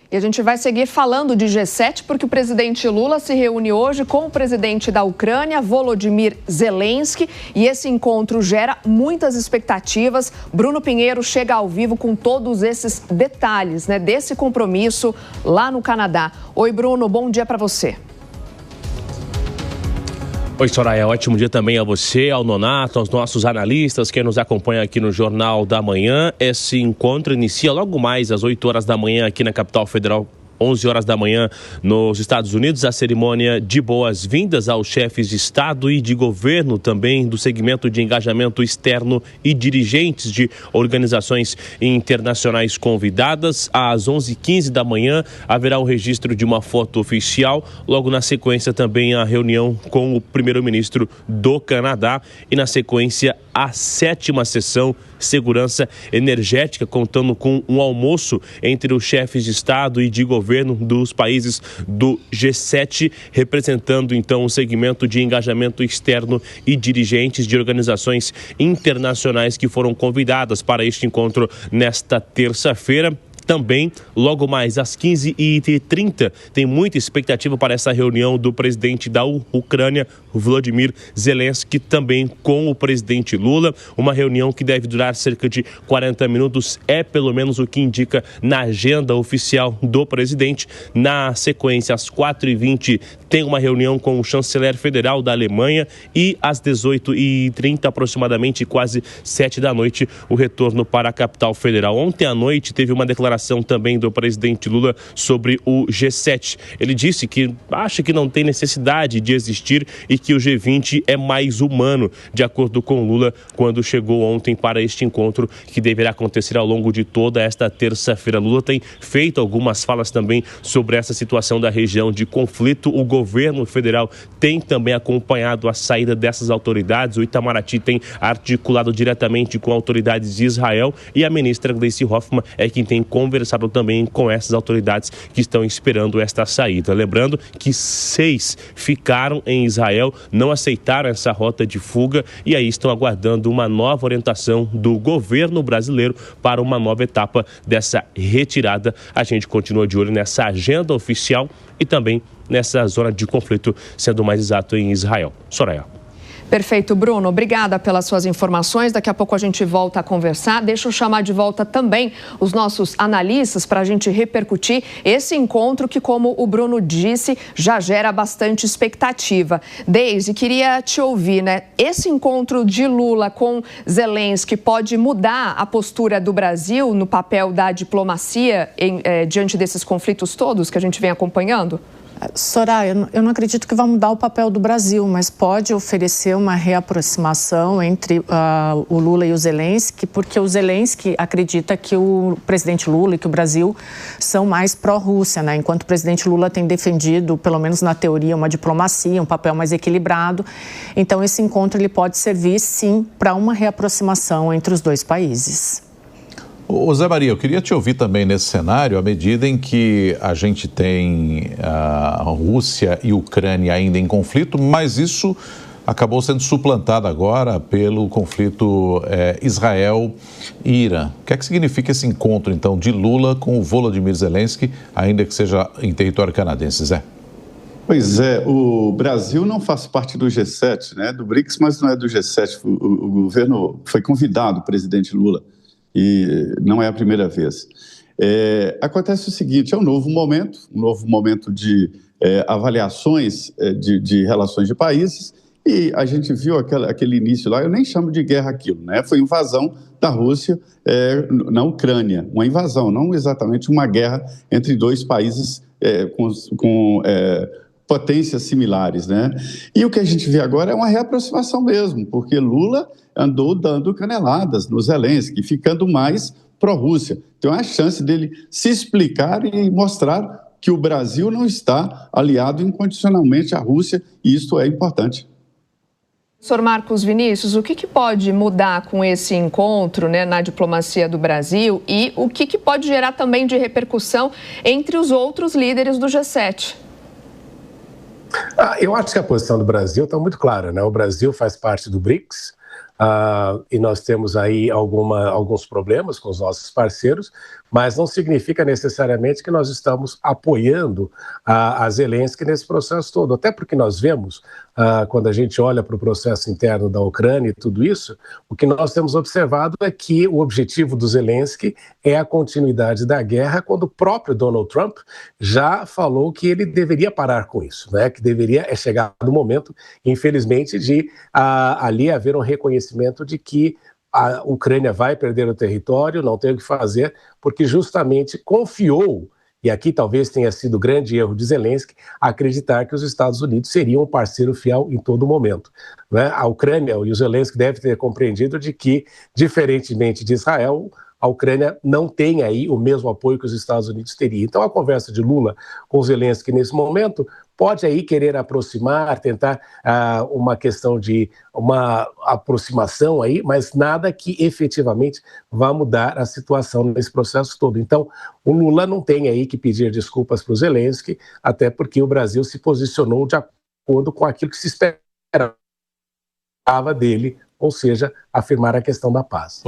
E a gente vai seguir falando de G7 porque o presidente Lula se reúne hoje com o presidente da Ucrânia, Volodymyr Zelensky, e esse encontro gera muitas expectativas. Bruno Pinheiro chega ao vivo com todos esses detalhes, desse compromisso lá no Canadá. Oi, Bruno, bom dia para você. Oi, Soraya, ótimo dia também a você, ao Nonato, aos nossos analistas, quem nos acompanha aqui no Jornal da Manhã. Esse encontro inicia logo mais às 8 horas da manhã aqui na capital federal, 11 horas da manhã nos Estados Unidos, a cerimônia de boas-vindas aos chefes de Estado e de governo, também do segmento de engajamento externo e dirigentes de organizações internacionais convidadas. Às 11h15 da manhã haverá o registro de uma foto oficial, logo na sequência também a reunião com o primeiro-ministro do Canadá e na sequência a 7ª sessão Segurança Energética, contando com um almoço entre os chefes de Estado e de governo dos países do G7, representando então o segmento de engajamento externo e dirigentes de organizações internacionais que foram convidadas para este encontro nesta terça-feira. Também, logo mais às 15h30, tem muita expectativa para essa reunião do presidente da Ucrânia, Volodymyr Zelensky, também com o presidente Lula. Uma reunião que deve durar cerca de 40 minutos, é pelo menos o que indica na agenda oficial do presidente. Na sequência, às 4h20, tem uma reunião com o chanceler federal da Alemanha e às 18h30, aproximadamente quase 7 da noite, o retorno para a capital federal. Ontem à noite teve uma declaração também do presidente Lula sobre o G7. Ele disse que acha que não tem necessidade de existir e que o G20 é mais humano, de acordo com Lula, quando chegou ontem para este encontro que deverá acontecer ao longo de toda esta terça-feira. Lula tem feito algumas falas também sobre essa situação da região de conflito. O governo federal tem também acompanhado a saída dessas autoridades. O Itamaraty tem articulado diretamente com autoridades de Israel e a ministra Gleisi Hoffmann é quem tem conversado também com essas autoridades que estão esperando esta saída. Lembrando que 6 ficaram em Israel, não aceitaram essa rota de fuga e aí estão aguardando uma nova orientação do governo brasileiro para uma nova etapa dessa retirada. A gente continua de olho nessa agenda oficial e também nessa zona de conflito, sendo mais exato em Israel. Soraya. Perfeito, Bruno. Obrigada pelas suas informações. Daqui a pouco a gente volta a conversar. Deixa eu chamar de volta também os nossos analistas para a gente repercutir esse encontro que, como o Bruno disse, já gera bastante expectativa. Deise, queria te ouvir, Esse encontro de Lula com Zelensky pode mudar a postura do Brasil no papel da diplomacia diante desses conflitos todos que a gente vem acompanhando? Soraya, eu não acredito que vai mudar o papel do Brasil, mas pode oferecer uma reaproximação entre o Lula e o Zelensky, porque o Zelensky acredita que o presidente Lula e que o Brasil são mais pró-Rússia, enquanto o presidente Lula tem defendido, pelo menos na teoria, uma diplomacia, um papel mais equilibrado. Então, esse encontro ele pode servir, sim, para uma reaproximação entre os dois países. Ô Zé Maria, eu queria te ouvir também nesse cenário, à medida em que a gente tem a Rússia e a Ucrânia ainda em conflito, mas isso acabou sendo suplantado agora pelo conflito Israel e Irã. O que é que significa esse encontro, então, de Lula com o Volodymyr Zelensky, ainda que seja em território canadense, Zé? Pois é, o Brasil não faz parte do G7, do BRICS, mas não é do G7. O governo foi convidado, o presidente Lula, e não é a primeira vez. Acontece o seguinte, é um novo momento de avaliações de relações de países, e a gente viu aquele início lá, eu nem chamo de guerra aquilo, foi invasão da Rússia na Ucrânia, uma invasão, não exatamente uma guerra entre dois países com potências similares, E o que a gente vê agora é uma reaproximação mesmo, porque Lula andou dando caneladas no Zelensky, ficando mais pró-Rússia. Então, é a chance dele se explicar e mostrar que o Brasil não está aliado incondicionalmente à Rússia, e isso é importante. Professor Marcos Vinícius, o que pode mudar com esse encontro na diplomacia do Brasil e o que pode gerar também de repercussão entre os outros líderes do G7? Eu acho que a posição do Brasil está muito clara, O Brasil faz parte do BRICS, e nós temos aí alguns problemas com os nossos parceiros, mas não significa necessariamente que nós estamos apoiando a Zelensky nesse processo todo, até porque nós vemos, quando a gente olha para o processo interno da Ucrânia e tudo isso, o que nós temos observado é que o objetivo do Zelensky é a continuidade da guerra, quando o próprio Donald Trump já falou que ele deveria parar com isso, né? Que deveria chegar no momento, infelizmente, de ali haver um reconhecimento de que a Ucrânia vai perder o território, não tem o que fazer, porque justamente confiou, e aqui talvez tenha sido o grande erro de Zelensky, acreditar que os Estados Unidos seriam um parceiro fiel em todo momento, né? A Ucrânia e o Zelensky devem ter compreendido de que, diferentemente de Israel, a Ucrânia não tem aí o mesmo apoio que os Estados Unidos teriam. Então, a conversa de Lula com Zelensky nesse momento pode aí querer aproximar, tentar uma questão de uma aproximação aí, mas nada que efetivamente vá mudar a situação nesse processo todo. Então, o Lula não tem aí que pedir desculpas para o Zelensky, até porque o Brasil se posicionou de acordo com aquilo que se esperava dele, ou seja, afirmar a questão da paz.